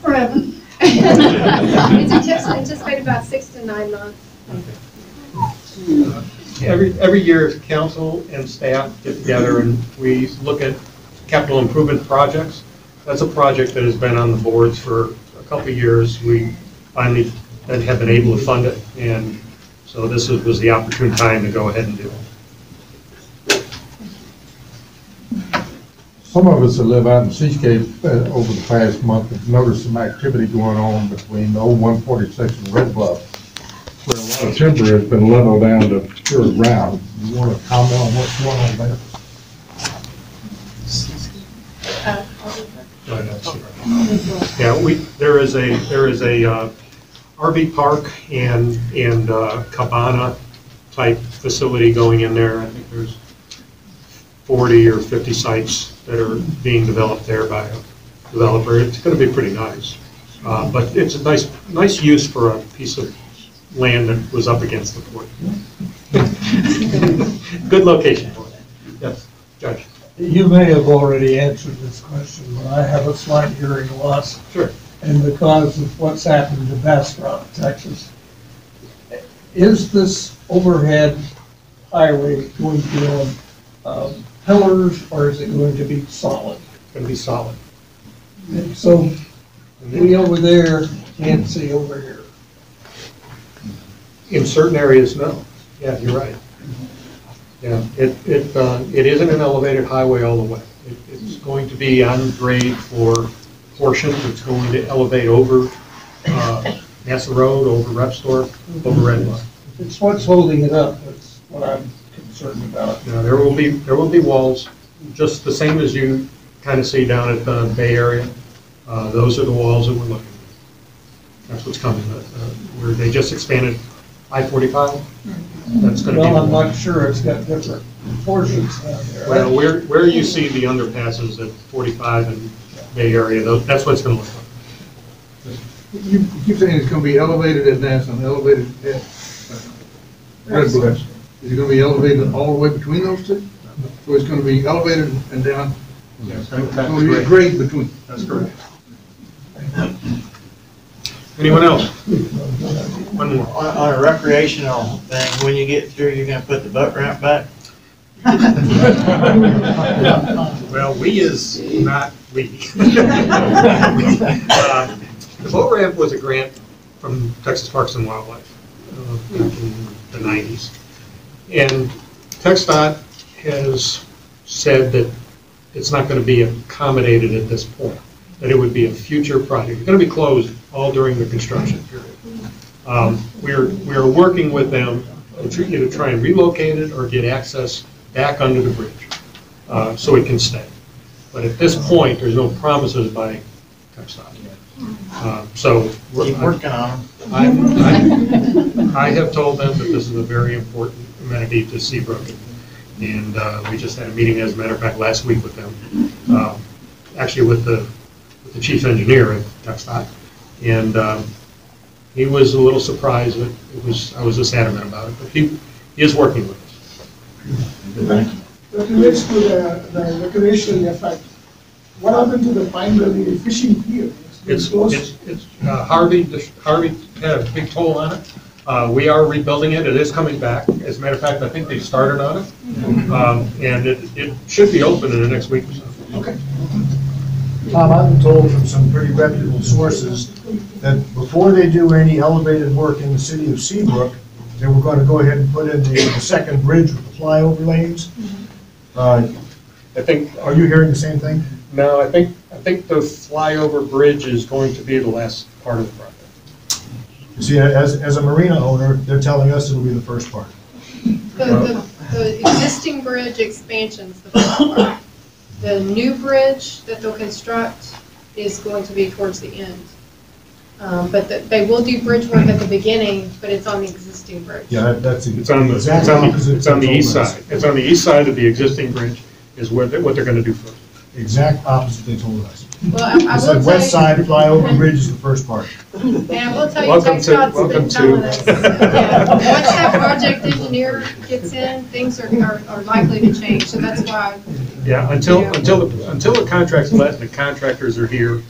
Forever. It's anticipated about 6 to 9 months. Every year, council and staff get together and we look at capital improvement projects. That's a project that has been on the boards for a couple of years. We finally have been able to fund it, and so this was the opportune time to go ahead and do it. Some of us that live out in Seascape over the past month have noticed some activity going on between the old 146 and Red Bluff, where a lot of timber has been leveled down to pure ground. You want to comment on what's going on there? Yeah, there is a RV park and cabana type facility going in there. I think there's 40 or 50 sites that are being developed there by a developer. It's going to be pretty nice, but it's a nice use for a piece of land that was up against the port. Good location for it. Yes, Judge. You may have already answered this question, but I have a slight hearing loss. Sure. And because of what's happened to Bastrop, Texas, is this overhead highway going to be on pillars, or is it going to be solid? It's going to be solid. And so we over there can't see over here. In certain areas, no. Yeah, you're right. Yeah, it isn't an elevated highway all the way. It's going to be on grade for portions. It's going to elevate over Massa Road, over Repstorf, over Red Bluff. It's what's holding it up. That's what I'm concerned about. Yeah, there will be walls, just the same as you kind of see down at the Bay Area. Those are the walls that we're looking at. That's what's coming. Where they just expanded I-45. That's going to be. Well, I'm not sure it's got different portions down there. Well, where you see the underpasses at 45 and Bay Area, that's what it's going to look like. You keep saying it's gonna be elevated at Nassau and elevated at Red Bluff. Is it gonna be elevated all the way between those two? So it's gonna be elevated and down? Yes, It's gonna be a grade between? That's correct. Anyone else? One more. On a recreational thing, when you get through, you're gonna put the boat ramp back? Well, we is not we. The boat ramp was a grant from Texas Parks and Wildlife back in the 90s. And TxDOT has said that it's not going to be accommodated at this point, that it would be a future project. It's going to be closed all during the construction period. We're working with them to try and relocate it or get access back under the bridge so it can stay. But at this point, there's no promises by TxDOT. So Keep working on them. I have told them that this is a very important amenity to Seabrook. And we just had a meeting, as a matter of fact, last week with them, actually with the chief engineer at TxDOT. And he was a little surprised that I was just adamant about it, but he is working with us. That relates to the recreational effect. What happened to the Pine Valley fishing pier? Harvey had a big toll on it. We are rebuilding it. It is coming back. As a matter of fact, I think they've started on it. And it should be open in the next week or so. Okay. Tom, I've been told from some pretty reputable sources that before they do any elevated work in the city of Seabrook, they were going to go ahead and put in the second bridge with the flyover lanes. I think. Are you hearing the same thing? No, I think the flyover bridge is going to be the last part of the project. You see, as a marina owner, they're telling us it'll be the first part. The existing bridge expansion's the first part. The new bridge that they'll construct is going to be towards the end. But they will do bridge work at the beginning, but it's on the existing bridge. Yeah, it's on the east side. It's on the east side of the existing bridge is what they're going to do first. Exact opposite they told us. Well, I will said west side flyover bridge is the first part. And I will tell you, TxDOT's been telling us, yeah, once that project engineer gets in, things are likely to change. So that's why. Yeah, until the contract's let and the contractors are here,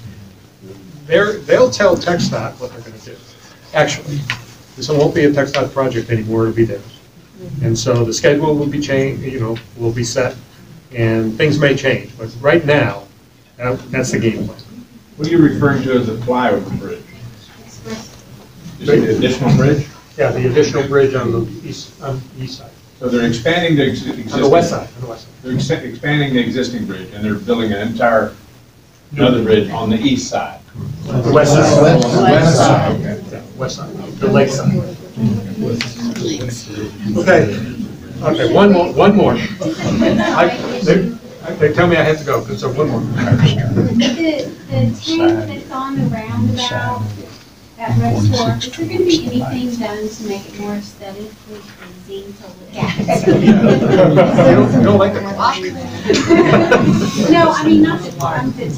they'll tell TxDOT what they're going to do. Actually, this won't be a TxDOT project anymore; it'll be theirs. And so the schedule will be changed. Will be set, and things may change. But right now, that's the game plan. What are you referring to as a flyover bridge? Is it the additional bridge? Yeah, the additional bridge on the east side. So they're expanding the existing. On the west side. They're expanding the existing bridge, and they're building an entire another bridge on the east side. The west side. West side. Yeah, west side. The lake side. Okay. Okay. One more. They tell me I have to go, so one more. The tank that's on the roundabout at Red Bluff, is there going to be anything done to make it more aesthetically pleasing to look at? You don't like the clock? No, I mean, not the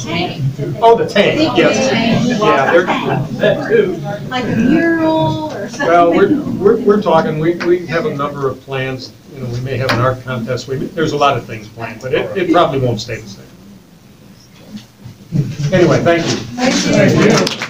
tank. Oh, the tank, yes. Yeah, that too. Like a mural or something? Well, we're talking, we have a number of plans. We may have an art contest. There's a lot of things planned, but it probably won't stay the same. Anyway, thank you. Thank you. Thank you.